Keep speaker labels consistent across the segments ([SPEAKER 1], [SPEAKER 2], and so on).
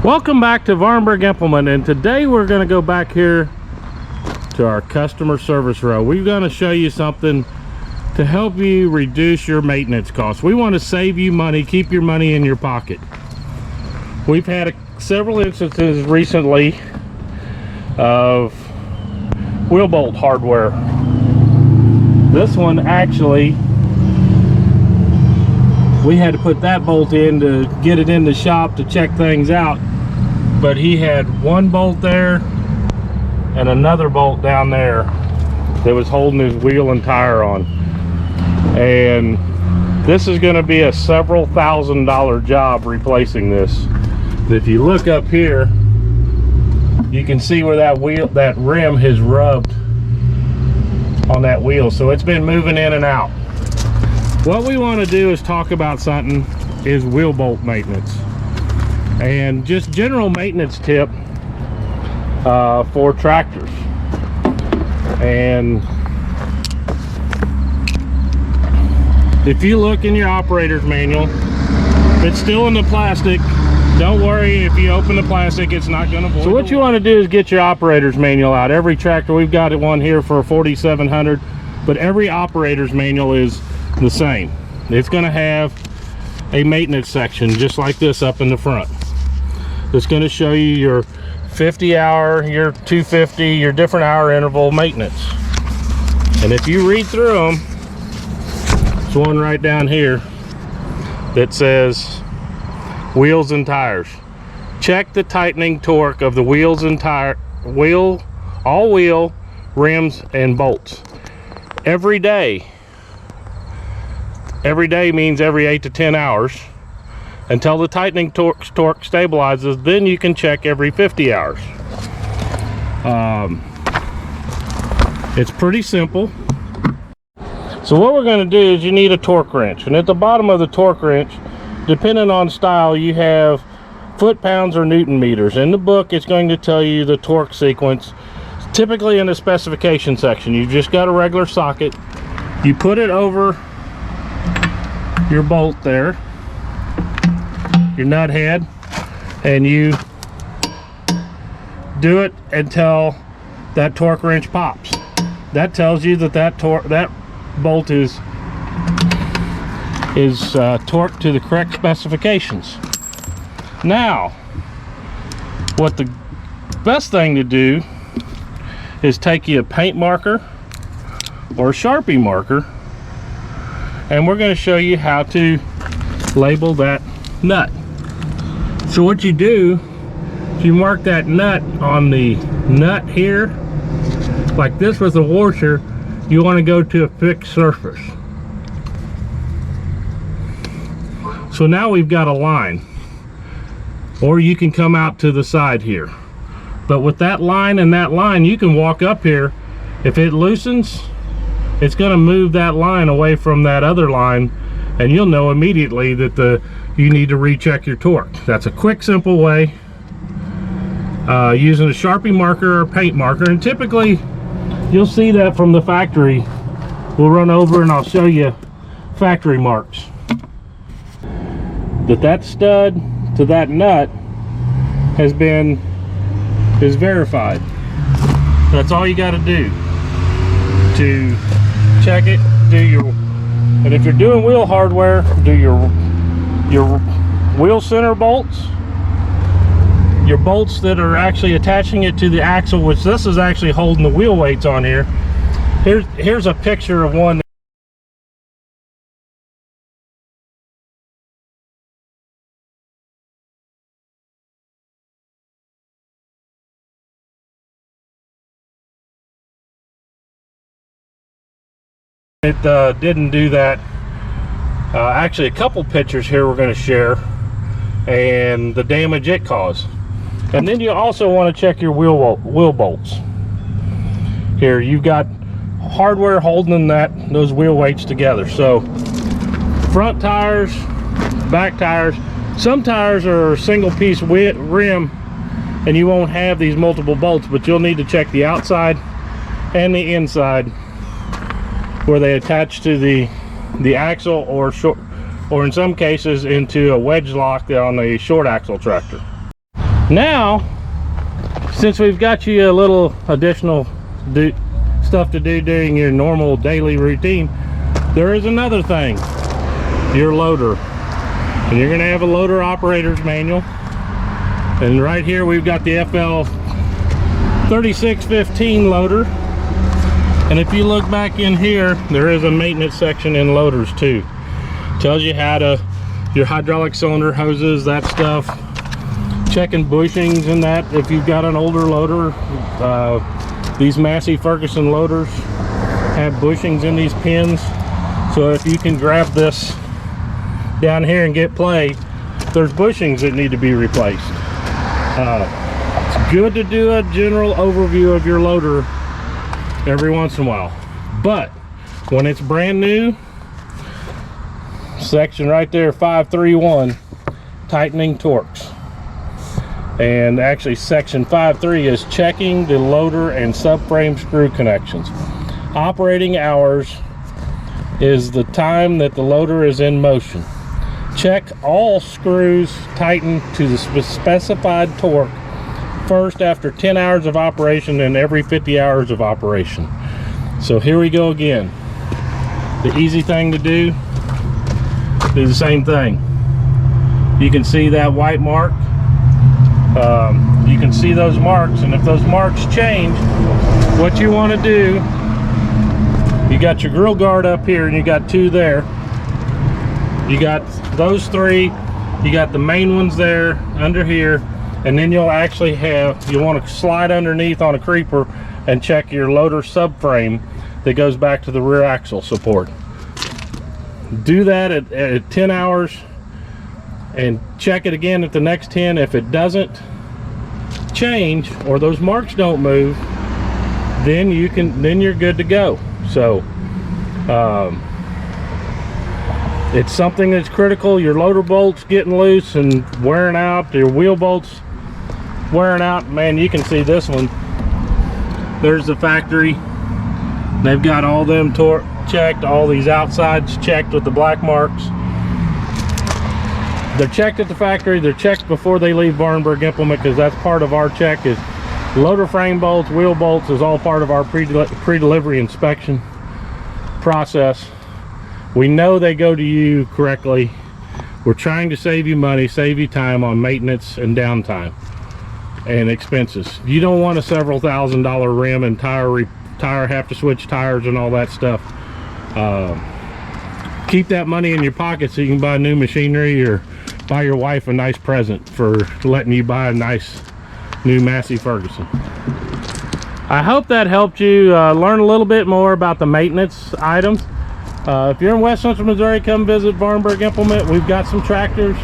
[SPEAKER 1] Welcome back to Vahrenberg Implement, and today we're going to go back here to our customer service row. We're going to show you something to help you reduce your maintenance costs. We want to save you money, keep your money in your pocket. We've had several instances recently of wheel bolt hardware. This one actually, we had to put that bolt in to get it in the shop to check things out, but he had one bolt there and another bolt down there that was holding his wheel and tire on. And this is going to be a several $1,000 job replacing this. If you look up here, you can see where that rim has rubbed on that wheel, so it's been moving in and out. What we want to do is talk about something is wheel bolt maintenance and just general maintenance tip for tractors. And if you look in your operator's manual, it's still in the plastic. Don't worry, if you open the plastic, it's not going to void. So what you want to do is get your operator's manual out. Every tractor, we've got one here for a 4700, but every operator's manual is the same. It's going to have a maintenance section just like this up in the front. It's going to show you your 50 hour, your 250, your different hour interval maintenance. And if you read through them, there's one right down here that says wheels and tires. Check the tightening torque of the wheels and all wheel, rims, and bolts. Every day. Every day means every 8 to 10 hours until the tightening torque stabilizes. Then you can check every 50 hours. It's pretty simple. So what we're going to do is you need a torque wrench, and at the bottom of the torque wrench, depending on style, you have foot-pounds or newton meters. In the book, it's going to tell you the torque sequence. Typically in the specification section, you've just got a regular socket. You put it over your bolt there, your nut head, and you do it until that torque wrench pops. That tells you that that bolt is torqued to the correct specifications. Now, what the best thing to do is take you a paint marker or a Sharpie marker, and we're going to show you how to label that nut. So what you do is you mark that nut on the nut here, like this with a washer. You want to go to a fixed surface. So now we've got a line, or you can come out to the side here. But with that line and that line, you can walk up here. If it loosens, it's going to move that line away from that other line, and you'll know immediately that you need to recheck your torque. That's a quick, simple way, using a Sharpie marker or a paint marker. And typically you'll see that from the factory. We'll run over and I'll show you factory marks. That stud to that nut is verified. That's all you got to do to check it. And if you're doing wheel hardware, do your wheel center bolts, your bolts that are actually attaching it to the axle, which this is actually holding the wheel weights on here. Here's a picture of one it didn't do that. Actually, a couple pictures here we're going to share, and the damage it caused. And then you also want to check your wheel bolts. Here you've got hardware holding those wheel weights together. So front tires, back tires. Some tires are single piece rim, and you won't have these multiple bolts, but you'll need to check the outside and the inside where they attach to the axle, or in some cases into a wedge lock on a short axle tractor. Now, since we've got you a little additional stuff to do during your normal daily routine, there is another thing, your loader. And you're going to have a loader operator's manual. And right here we've got the FL 3615 loader. And if you look back in here, there is a maintenance section in loaders too. Tells you how to, your hydraulic cylinder hoses, that stuff. Checking bushings and that if you've got an older loader. These Massey Ferguson loaders have bushings in these pins. So if you can grab this down here and get play, there's bushings that need to be replaced. It's good to do a general overview of your loader every once in a while, but when it's brand new, section right there 531, tightening torques, and actually section 5.3 is checking the loader and subframe screw connections. Operating hours is the time that the loader is in motion. Check all screws tighten to the specified torque first after 10 hours of operation and every 50 hours of operation. So here we go again. The easy thing to do the same thing. You can see that white mark. You can see those marks, and if those marks change, what you want to do, you got your grill guard up here and you got two there. You got those three, you got the main ones there under here, and then you'll actually have, you want to slide underneath on a creeper and check your loader subframe that goes back to the rear axle support. Do that at 10 hours and check it again at the next 10. If it doesn't change or those marks don't move, then you're good to go. So it's something that's critical. Your loader bolts getting loose and wearing out, your wheel bolts wearing out. Man, you can see this one. There's the factory. They've got all them torque checked, all these outsides checked with the black marks. They're checked at the factory. They're checked before they leave Vahrenberg implement, because that's part of our check. Is loader frame bolts, wheel bolts is all part of our pre-delivery inspection process. We know they go to you correctly. We're trying to save you money, save you time on maintenance and downtime and expenses. You don't want a several $1,000 rim and tire have to switch tires and all that stuff. Keep that money in your pocket so you can buy new machinery or buy your wife a nice present for letting you buy a nice new Massey Ferguson. I hope that helped you learn a little bit more about the maintenance items. If you're in West Central Missouri, come visit Vahrenberg Implement. We've got some tractors.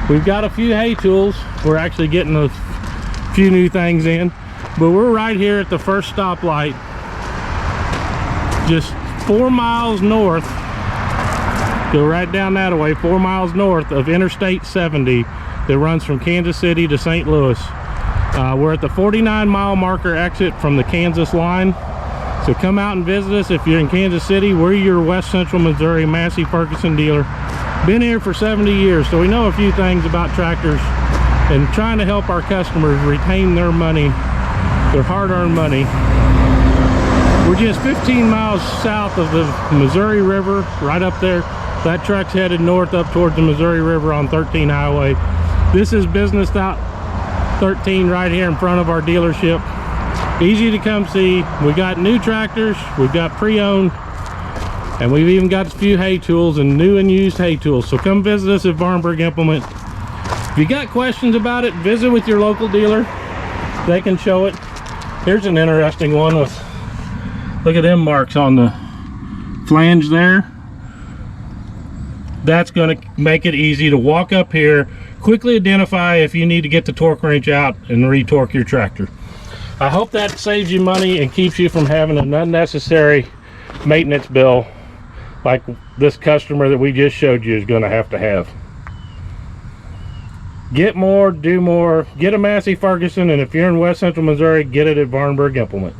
[SPEAKER 1] We've got a few hay tools. We're actually getting a few new things in. But we're right here at the first stoplight, just 4 miles north. Go right down that way, 4 miles north of Interstate 70 that runs from Kansas City to St. Louis. We're at the 49-mile marker exit from the Kansas line. So come out and visit us if you're in Kansas City. We're your West Central Missouri Massey Ferguson dealer. Been here for 70 years, so we know a few things about tractors and trying to help our customers retain their money, their hard-earned money. We're just 15 miles south of the Missouri River, right up there. That truck's headed north up towards the Missouri River on 13 Highway. This is Business Route 13 right here in front of our dealership. Easy to come see. We got new tractors, we've got pre-owned, and we've even got a few hay tools and new and used hay tools. So come visit us at Vahrenberg Implement. If you got questions about it, visit with your local dealer. They can show it. Here's an interesting one with, look at them marks on the flange there. That's going to make it easy to walk up here, quickly identify if you need to get the torque wrench out and retorque your tractor. I hope that saves you money and keeps you from having an unnecessary maintenance bill like this customer that we just showed you is going to have. Get more, do more, get a Massey Ferguson, and if you're in West Central Missouri, get it at Vahrenberg Implement.